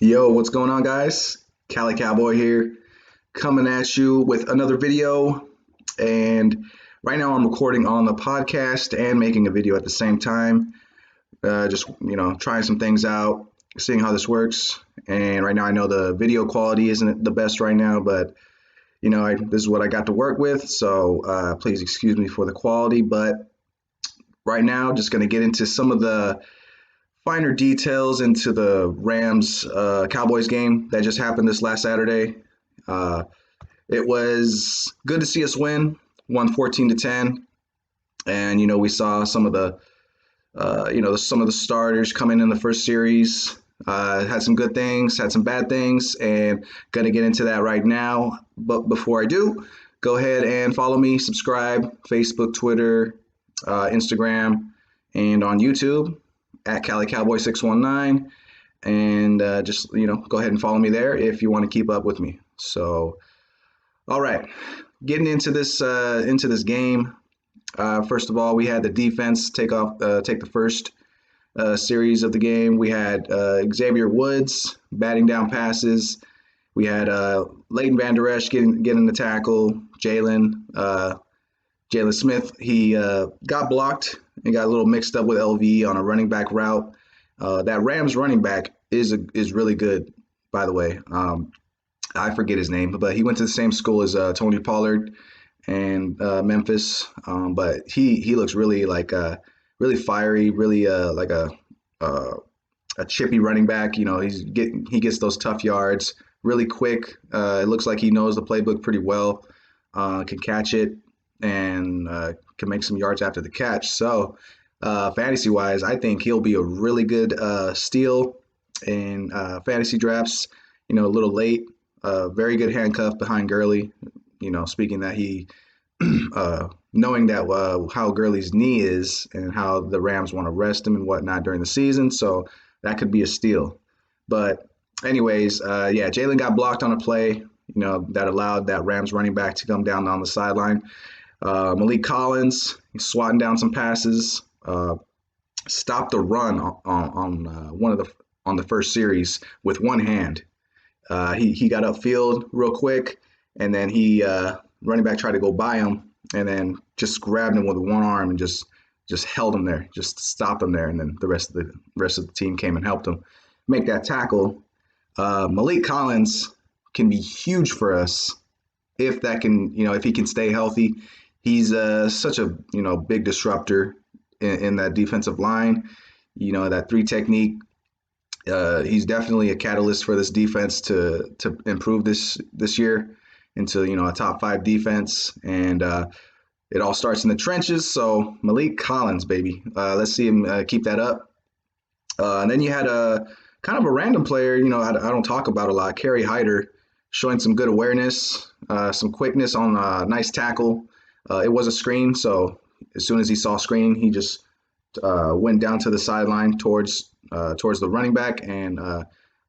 Yo, what's going on, guys? Cali Cowboy here, coming at you with another video. And right now, I'm recording on the podcast and making a video at the same time. Just trying some things out, seeing how this works. And right now, I know the video quality isn't the best right now, but this is what I got to work with. So please excuse me for the quality. But right now, just going to get into some of the finer details into the Rams Cowboys game that just happened this last Saturday. Uh, it was good to see us win, won 14-10, and we saw some of the some of the starters come in the first series. Had some good things, had some bad things, and gonna get into that right now. But before I do, go ahead and follow me, subscribe, Facebook, Twitter, Instagram, and on YouTube at Cali Cowboy 619, and just go ahead and follow me there if you want to keep up with me. So, all right, getting into this game. First of all, we had the defense take the first series of the game. We had Xavier Woods batting down passes. We had Leighton Van Der Esch getting the tackle. Jalen Smith, he got blocked and got a little mixed up with LV on a running back route. That Rams running back is really good, by the way. I forget his name, but he went to the same school as Tony Pollard and Memphis. But he looks really really fiery, really uh, a chippy running back. He gets those tough yards really quick. It looks like he knows the playbook pretty well. Can catch it and can make some yards after the catch. So fantasy wise, I think he'll be a really good steal in fantasy drafts. A little late. Very good handcuff behind Gurley. Speaking that he knowing that how Gurley's knee is and how the Rams want to rest him and whatnot during the season. So that could be a steal. But anyways, yeah, Jalen got blocked on a play, that allowed that Rams running back to come down on the sideline. Malik Collins swatting down some passes, stopped the run on the first series with one hand. He got upfield real quick, and then he running back tried to go by him, and then just grabbed him with one arm and just held him there, just stopped him there, and then the rest of the team came and helped him make that tackle. Malik Collins can be huge for us if he can stay healthy. He's such a big disruptor in that defensive line. That three technique. He's definitely a catalyst for this defense to improve this year into a top 5 defense, and it all starts in the trenches. So Malik Collins, baby, let's see him keep that up. And then you had a kind of a random player, I don't talk about a lot, Kerry Hyder, showing some good awareness, some quickness on a nice tackle. It was a screen, so as soon as he saw screen, he just went down to the sideline towards the running back and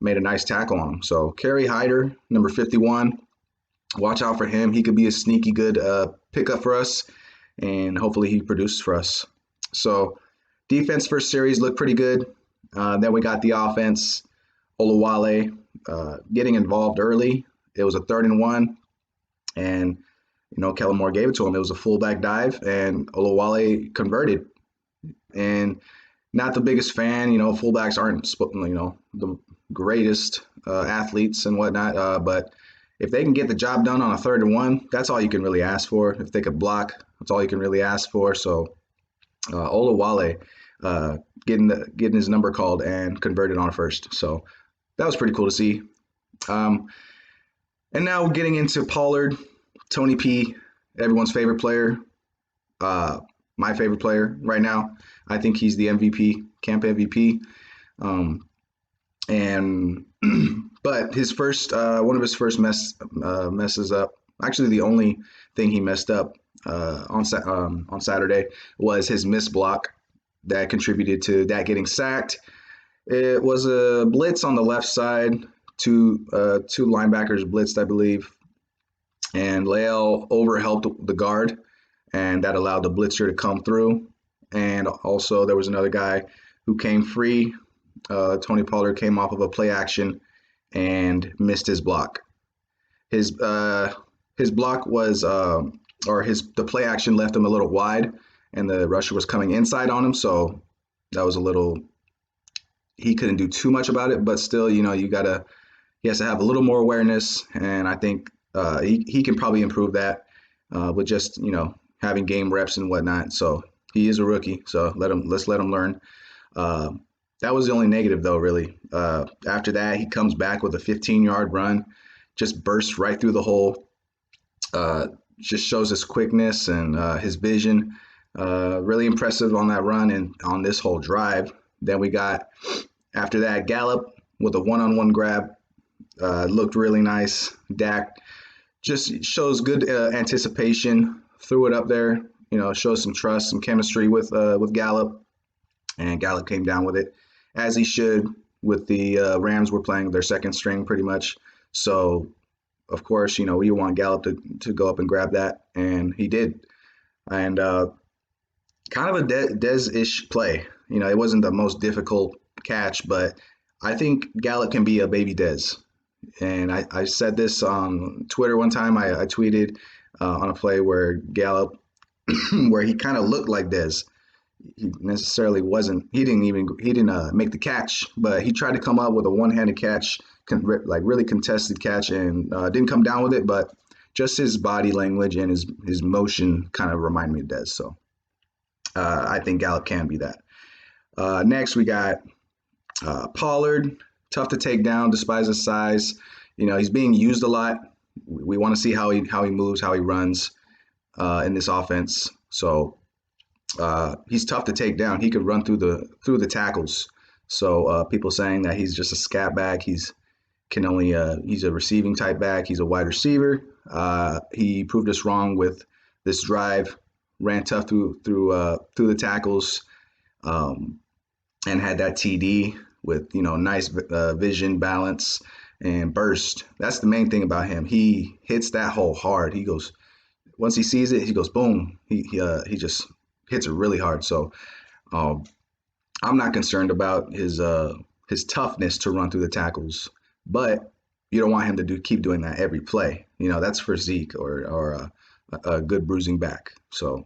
made a nice tackle on him. So Kerry Hyder, number 51, watch out for him. He could be a sneaky good pickup for us, and hopefully he produces for us. So defense first series looked pretty good. Then we got the offense. Olawale getting involved early. It was a 3rd and 1, and Kellen Moore gave it to him. It was a fullback dive, and Olawale converted. And not the biggest fan. Fullbacks aren't the greatest athletes and whatnot. But if they can get the job done on a 3rd and 1, that's all you can really ask for. If they could block, that's all you can really ask for. So Olawale getting his number called and converted on a first. So that was pretty cool to see. And now getting into Pollard, Tony P, everyone's favorite player. My favorite player right now. I think he's the MVP, camp MVP. And but his first one of his first messes up. Actually, the only thing he messed up on Saturday was his missed block that contributed to that getting sacked. It was a blitz on the left side. Two linebackers blitzed, I believe, and Leal overhelped the guard, and that allowed the blitzer to come through. And also there was another guy who came free. Tony Pollard came off of a play action and missed his block. His his block was or his the play action left him a little wide, and the rusher was coming inside on him, so that was a little he couldn't do too much about it, but still, he has to have a little more awareness, and I think he can probably improve that with just having game reps and whatnot. So he is a rookie, so let's let him learn. Uh, that was the only negative though, really. After that, he comes back with a 15-yard run, just bursts right through the hole. Just shows his quickness and his vision. Really impressive on that run and on this whole drive. Then we got after that Gallup with a one-on-one grab. Looked really nice. Dak just shows good anticipation. Threw it up there. Shows some trust, some chemistry with Gallup, and Gallup came down with it as he should. With the Rams were playing their second string pretty much, so of course we want Gallup to go up and grab that, and he did. And kind of a Dez-ish play. It wasn't the most difficult catch, but I think Gallup can be a baby Dez. And I said this on Twitter one time. I tweeted on a play where Gallup, where he kind of looked like Dez. He necessarily wasn't. He didn't make the catch, but he tried to come up with a one-handed catch, like really contested catch, and didn't come down with it. But just his body language and his motion kind of remind me of Dez. So I think Gallup can be that. Next, we got Pollard. Tough to take down despite his size. He's being used a lot. We want to see how he moves, how he runs in this offense. So he's tough to take down. He could run through the tackles. So people saying that he's just a scat back. He's a receiving type back. He's a wide receiver. He proved us wrong with this drive. Ran tough through the tackles, and had that TD with nice vision, balance, and burst. That's the main thing about him. He hits that hole hard. He goes once he sees it, he goes boom. He just hits it really hard. So I'm not concerned about his toughness to run through the tackles, but you don't want him to keep doing that every play. That's for Zeke or a good bruising back. So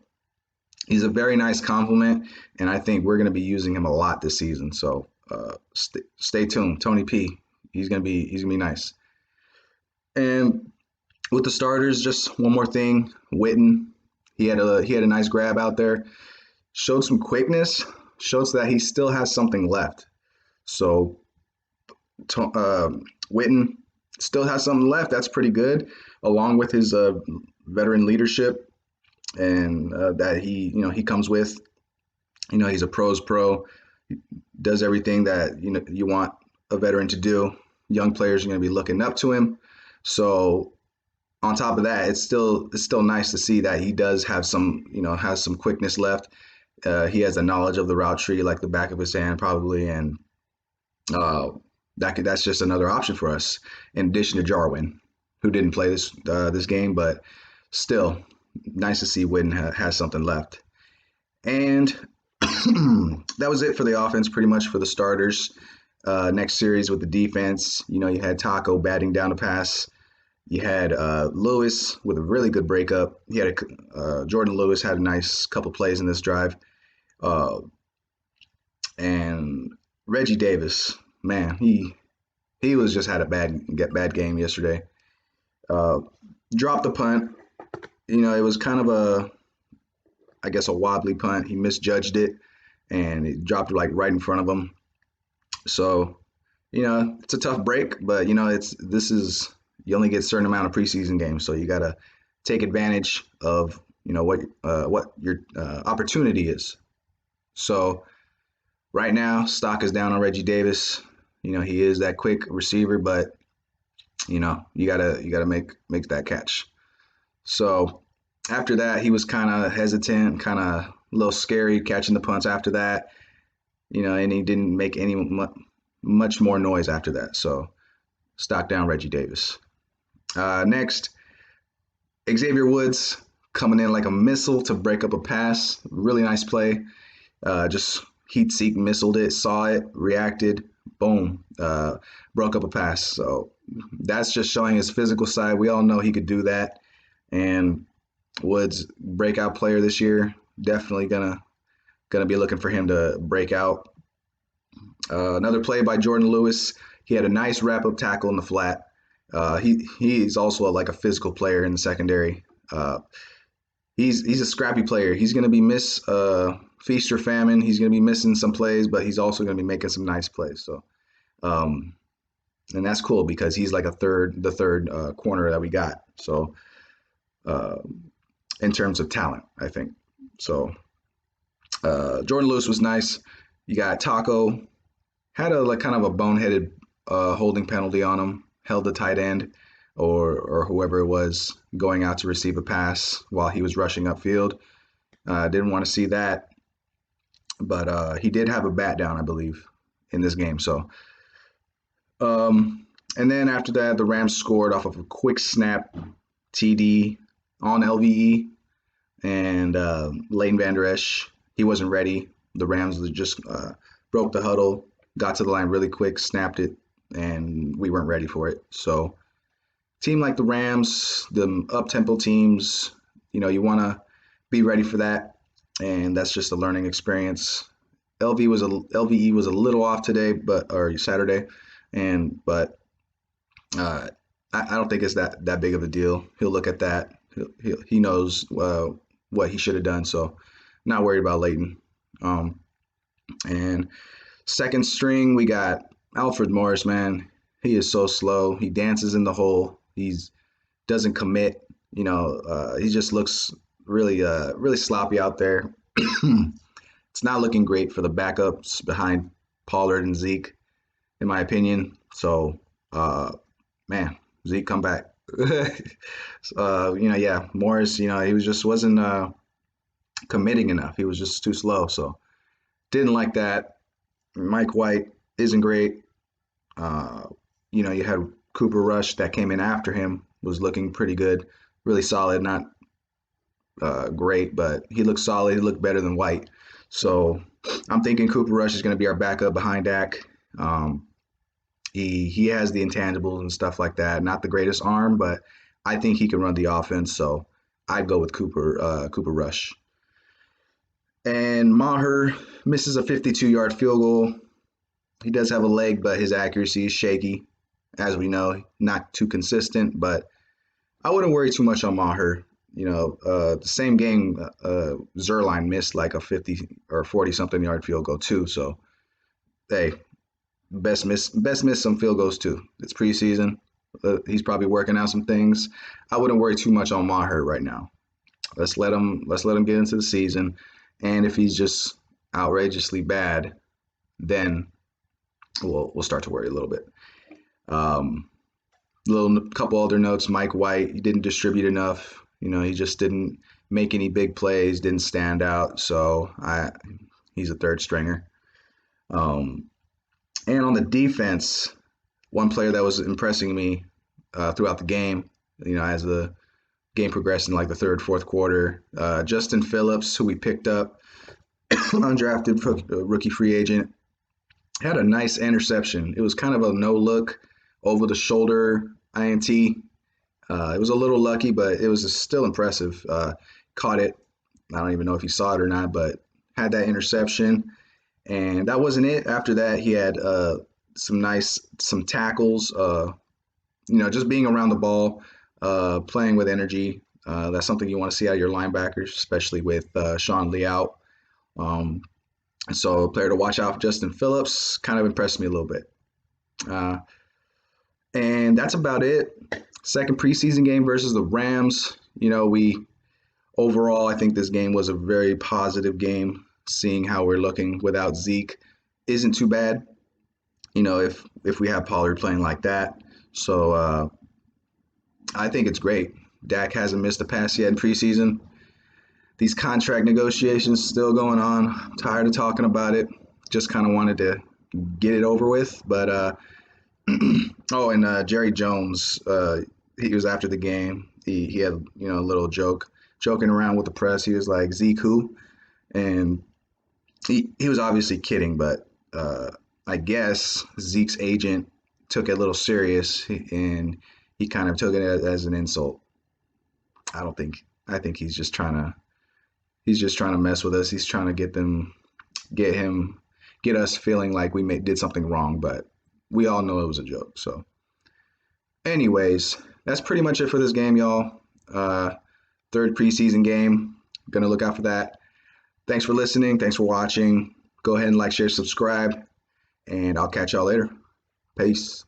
he's a very nice compliment, and I think we're going to be using him a lot this season. So stay tuned. Tony P, he's gonna be nice. And with the starters, just one more thing. Witten, he had a nice grab out there. Showed some quickness. Shows that he still has something left. So Witten still has something left. That's pretty good, along with his veteran leadership and that he comes with. He's a pro's pro. He does everything that you want a veteran to do. Young players are going to be looking up to him. So on top of that, it's still nice to see that he does have some quickness left. He has the knowledge of the route tree like the back of his hand probably, and that's just another option for us in addition to Jarwin, who didn't play this game, but still nice to see Witten has something left. And that was it for the offense, pretty much for the starters. Next series with the defense, you had Taco batting down a pass. You had Lewis with a really good breakup. He had Jordan Lewis had a nice couple plays in this drive. And Reggie Davis, man, he was just had a bad game yesterday. Dropped the punt. It was kind of a wobbly punt. He misjudged it, and it dropped it like right in front of him. So, it's a tough break, but you only get a certain amount of preseason games, so you gotta take advantage of what your opportunity is. So, right now, stock is down on Reggie Davis. He is that quick receiver, but you gotta make that catch. So after that, he was kind of hesitant, kind of a little scary catching the punts after that, and he didn't make any much more noise after that. So stock down Reggie Davis. Next, Xavier Woods coming in like a missile to break up a pass. Really nice play. Just heat-seek missiled it, saw it, reacted, boom, broke up a pass. So that's just showing his physical side. We all know he could do that. And Woods, breakout player this year, definitely gonna be looking for him to break out. Another play by Jordan Lewis. He had a nice wrap up tackle in the flat. He's also like a physical player in the secondary. He's a scrappy player. He's going to be feast or famine. He's going to be missing some plays, but he's also going to be making some nice plays. So, um, and that's cool because he's like the third corner that we got. So, uh, in terms of talent, I think. So, Jordan Lewis was nice. You got Taco, had a like kind of a boneheaded holding penalty on him, held the tight end or whoever it was going out to receive a pass while he was rushing upfield. Didn't want to see that, but he did have a bat down, I believe, in this game. So, and then after that, the Rams scored off of a quick snap TD on LVE, and Leighton Vander Esch, he wasn't ready. The Rams just broke the huddle, got to the line really quick, snapped it, and we weren't ready for it. So, team like the Rams, the up-tempo teams, you want to be ready for that, and that's just a learning experience. LVE was a little off today, or Saturday, but I don't think it's that big of a deal. He'll look at that. He knows what he should have done, so not worried about Leighton. And second string, we got Alfred Morris, man. He is so slow. He dances in the hole. He's doesn't commit. He just looks really sloppy out there. It's not looking great for the backups behind Pollard and Zeke, in my opinion. So, man, Zeke, come back. Yeah, Morris, he wasn't committing enough. He was just too slow. So, didn't like that. Mike White isn't great. You had Cooper Rush that came in after him, was looking pretty good, really solid, not great, but he looked solid. He looked better than White. So I'm thinking Cooper Rush is going to be our backup behind Dak. He has the intangibles and stuff like that. Not the greatest arm, but I think he can run the offense. So I'd go with Cooper Rush. And Maher misses a 52-yard field goal. He does have a leg, but his accuracy is shaky. As we know, not too consistent, but I wouldn't worry too much on Maher. The same game, Zerline missed like a 50 or 40-something yard field goal too. So, hey, best miss some field goals too. It's preseason. He's probably working out some things. I wouldn't worry too much on Maher right now. Let's let him get into the season, and if he's just outrageously bad, then we'll start to worry a little bit. Couple other notes. Mike White, he didn't distribute enough. He just didn't make any big plays, didn't stand out. So he's a third stringer. And on the defense, one player that was impressing me throughout the game, as the game progressed in like the third, fourth quarter, Justin Phillips, who we picked up, undrafted rookie free agent, had a nice interception. It was kind of a no-look, over-the-shoulder INT. It was a little lucky, but it was still impressive. Caught it. I don't even know if he saw it or not, but had that interception. And that wasn't it. After that, he had some tackles, just being around the ball, playing with energy. That's something you want to see out of your linebackers, especially with Sean Lee out. So a player to watch out for, Justin Phillips, kind of impressed me a little bit. And that's about it. Second preseason game versus the Rams. Overall, I think this game was a very positive game. Seeing how we're looking without Zeke isn't too bad. If we have Pollard playing like that. So I think it's great. Dak hasn't missed a pass yet in preseason. These contract negotiations still going on. I'm tired of talking about it. Just kind of wanted to get it over with. But and Jerry Jones, he was after the game. He had a little joking around with the press. He was like, Zeke who? And he was obviously kidding, but I guess Zeke's agent took it a little serious and he kind of took it as an insult. I don't think. I think he's just trying to mess with us. He's trying to get him, get us feeling like did something wrong, but we all know it was a joke. So, anyways, that's pretty much it for this game, y'all. Uh, Third preseason game. Gonna look out for that. Thanks for listening. Thanks for watching. Go ahead and like, share, subscribe, and I'll catch y'all later. Peace.